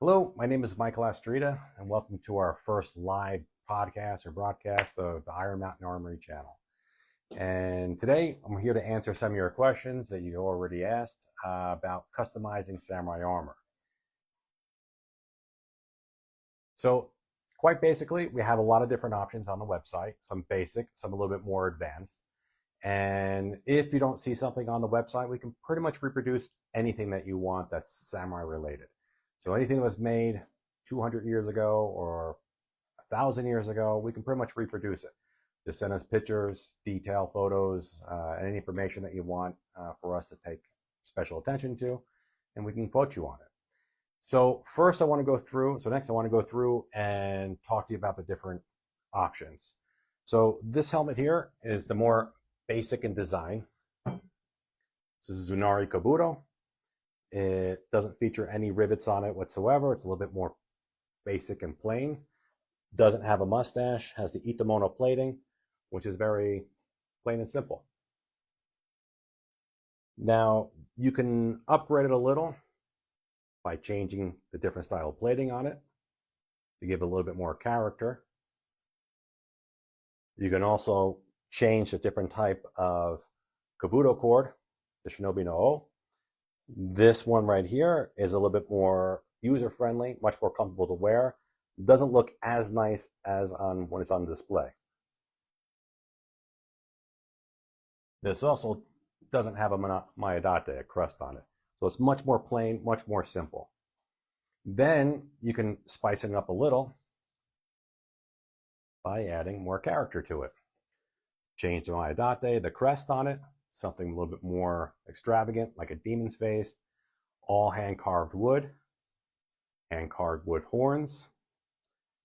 Hello, my name is Michael Astrida, and welcome to our first live podcast or broadcast of the Iron Mountain Armory channel. And today, I'm here to answer some of your questions that you already asked about customizing samurai armor. So, quite basically, we have a lot of different options on the website, some basic, some a little bit more advanced. And if you don't see something on the website, we can pretty much reproduce anything that you want that's samurai related. So anything that was made 200 years ago or 1,000 years ago, we can pretty much reproduce it. Just send us pictures, detail photos, and any information that you want for us to take special attention to, and we can quote you on it. So next I want to go through and talk to you about the different options. So this helmet here is the more basic in design. This is Zunari Kabuto. It doesn't feature any rivets on it whatsoever. It's a little bit more basic and plain. Doesn't have a mustache, has the itamono plating, which is very plain and simple. Now, you can upgrade it a little by changing the different style of plating on it to give it a little bit more character. You can also change the different type of Kabuto cord, the Shinobi no O. This one right here is a little bit more user-friendly, much more comfortable to wear. Doesn't look as nice as on when it's on display. This also doesn't have a mayadate, a crust on it. So it's much more plain, much more simple. Then you can spice it up a little by adding more character to it. Change the mayadate, the crest on it, something a little bit more extravagant, like a demon's face, all hand-carved wood horns,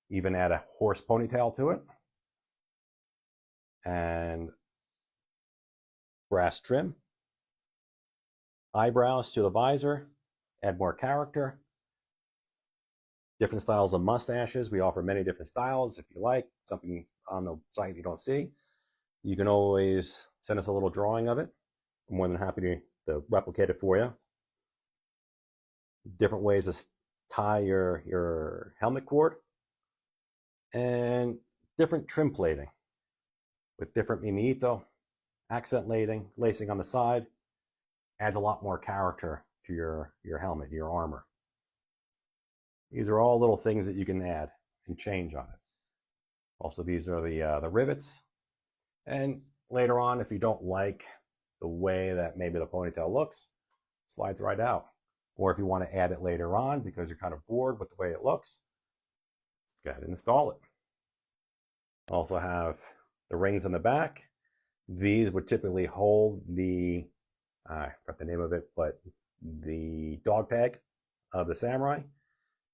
even add a horse ponytail to it, and brass trim, eyebrows to the visor, add more character, different styles of mustaches. We offer many different styles. If you like something on the site you don't see, you can always send us a little drawing of it. I'm more than happy to replicate it for you. Different ways to tie your helmet cord, and different trim plating with different mimiito, accent lacing on the side, adds a lot more character to your helmet, your armor. These are all little things that you can add and change on it. Also, these are the rivets. And later on, if you don't like the way that maybe the ponytail looks, slides right out. Or if you want to add it later on because you're kind of bored with the way it looks, go ahead and install it. Also have the rings on the back. These would typically hold the, I forgot the name of it, but the dog tag of the samurai.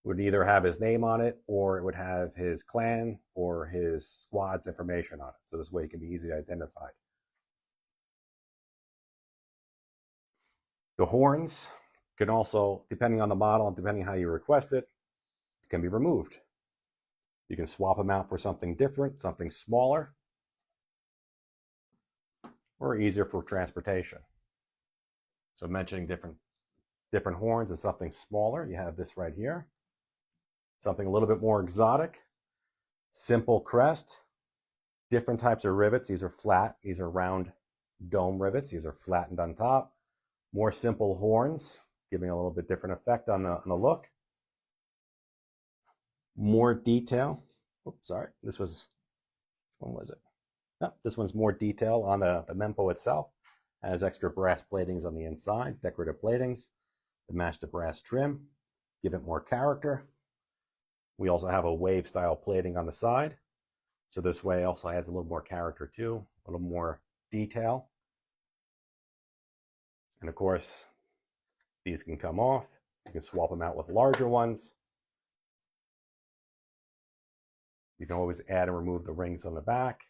Would either have his name on it, or it would have his clan or his squad's information on it. So this way it can be easily identified. The horns can also, depending on the model and depending on how you request it, can be removed. You can swap them out for something different, something smaller, or easier for transportation. So mentioning different horns and something smaller, you have this right here. Something a little bit more exotic, simple crest, different types of rivets. These are flat, these are round dome rivets. These are flattened on top. More simple horns, giving a little bit different effect on the look. More detail. Oops, sorry, this was it? No, this one's more detail on the mempo itself. Has extra brass platings on the inside, decorative platings to match the brass trim, give it more character. We also have a wave style plating on the side. So this way also adds a little more character too, a little more detail. And of course, these can come off. You can swap them out with larger ones. You can always add and remove the rings on the back,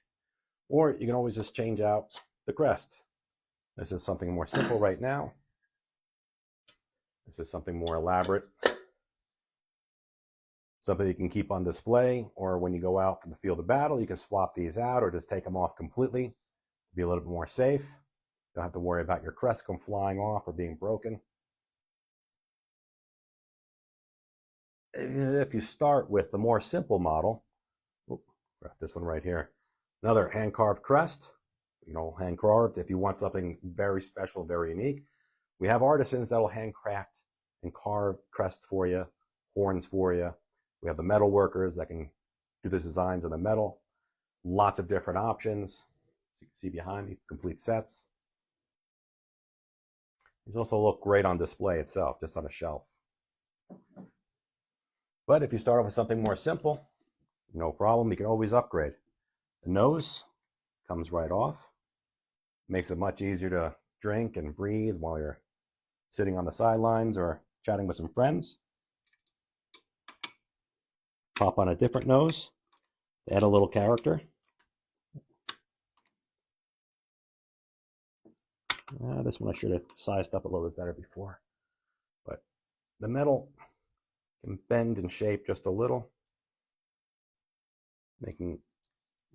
or you can always just change out the crest. This is something more simple right now. This is something more elaborate. Something you can keep on display, or when you go out from the field of battle, you can swap these out or just take them off completely. Be a little bit more safe. You don't have to worry about your crest come flying off or being broken. if you start with the more simple model, got this one right here, another hand-carved crest, hand-carved. If you want something very special, very unique, we have artisans that'll handcraft and carve crest for you, horns for you. We have the metal workers that can do the designs on the metal. Lots of different options. As you can see behind me, complete sets. These also look great on display itself, just on a shelf. But if you start off with something more simple, no problem, you can always upgrade. The nose comes right off. Makes it much easier to drink and breathe while you're sitting on the sidelines or chatting with some friends. Pop on a different nose, add a little character. This one I should have sized up a little bit better before. But the metal can bend and shape just a little, making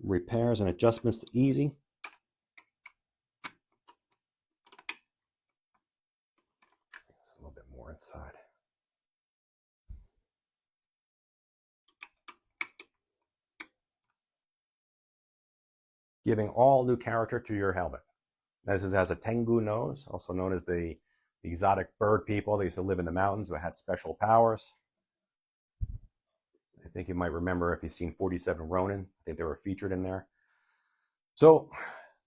repairs and adjustments easy. There's a little bit more inside. Giving all new character to your helmet. This has a tengu nose, also known as the exotic bird people. They used to live in the mountains but had special powers. I think you might remember if you've seen 47 Ronin. I think they were featured in there. So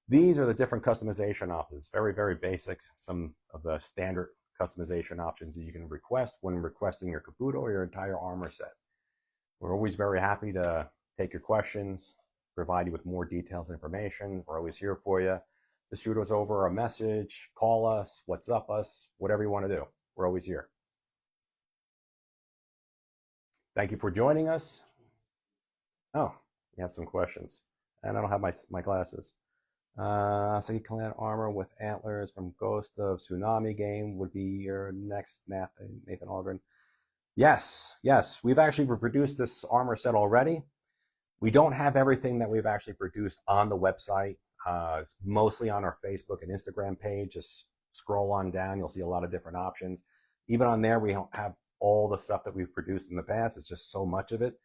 these are the different customization options. Very, very basic. Some of the standard customization options that you can request when requesting your Kabuto or your entire armor set. We're always very happy to take your questions, provide you with more details and information. We're always here for you. Just shoot us over a message, call us, WhatsApp us, whatever you want to do. We're always here. Thank you for joining us. Oh, you have some questions. And I don't have my glasses. Saki Clan armor with antlers from Ghost of Tsunami game would be your next Nathan Aldrin. Yes. We've actually produced this armor set already. We don't have everything that we've actually produced on the website. It's mostly on our Facebook and Instagram page. Just scroll on down. You'll see a lot of different options. Even on there, we don't have all the stuff that we've produced in the past. It's just so much of it.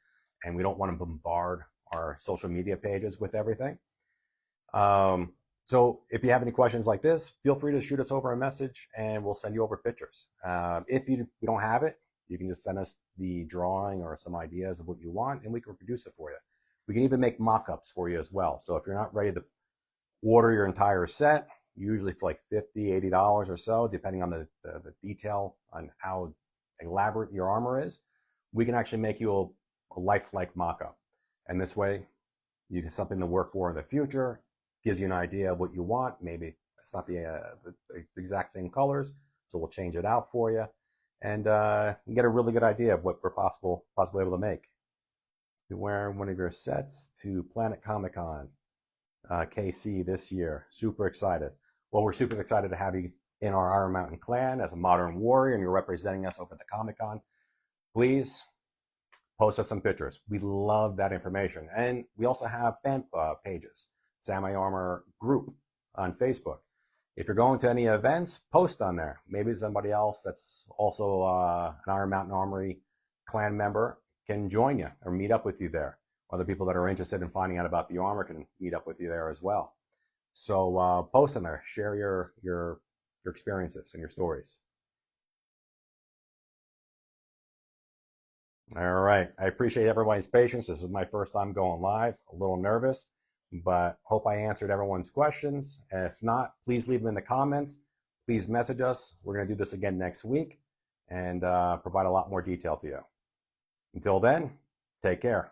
And we don't want to bombard our social media pages with everything. So if you have any questions like this, feel free to shoot us over a message and we'll send you over pictures. If you don't have it, you can just send us the drawing or some ideas of what you want and we can produce it for you. We can even make mock-ups for you as well. So if you're not ready to order your entire set, usually for like $50, $80 or so, depending on the detail on how elaborate your armor is, we can actually make you a lifelike mock-up. And this way, you get something to work for in the future, gives you an idea of what you want. Maybe it's not the exact same colors, so we'll change it out for you. And you get a really good idea of what we're possibly able to make. You wear one of your sets to Planet Comic-Con, KC this year. Super excited. Well, we're super excited to have you in our Iron Mountain clan as a modern warrior and you're representing us over at the Comic-Con. Please post us some pictures. We love that information. And we also have fan pages, Samurai Armor group on Facebook. If you're going to any events, post on there. Maybe somebody else that's also an Iron Mountain Armory clan member can join you or meet up with you there. Other people that are interested in finding out about the armor can meet up with you there as well. So post on there, share your experiences and your stories. All right, I appreciate everybody's patience. This is my first time going live, a little nervous, but hope I answered everyone's questions. If not, please leave them in the comments. Please message us. We're going to do this again next week and provide a lot more detail to you. Until then, take care.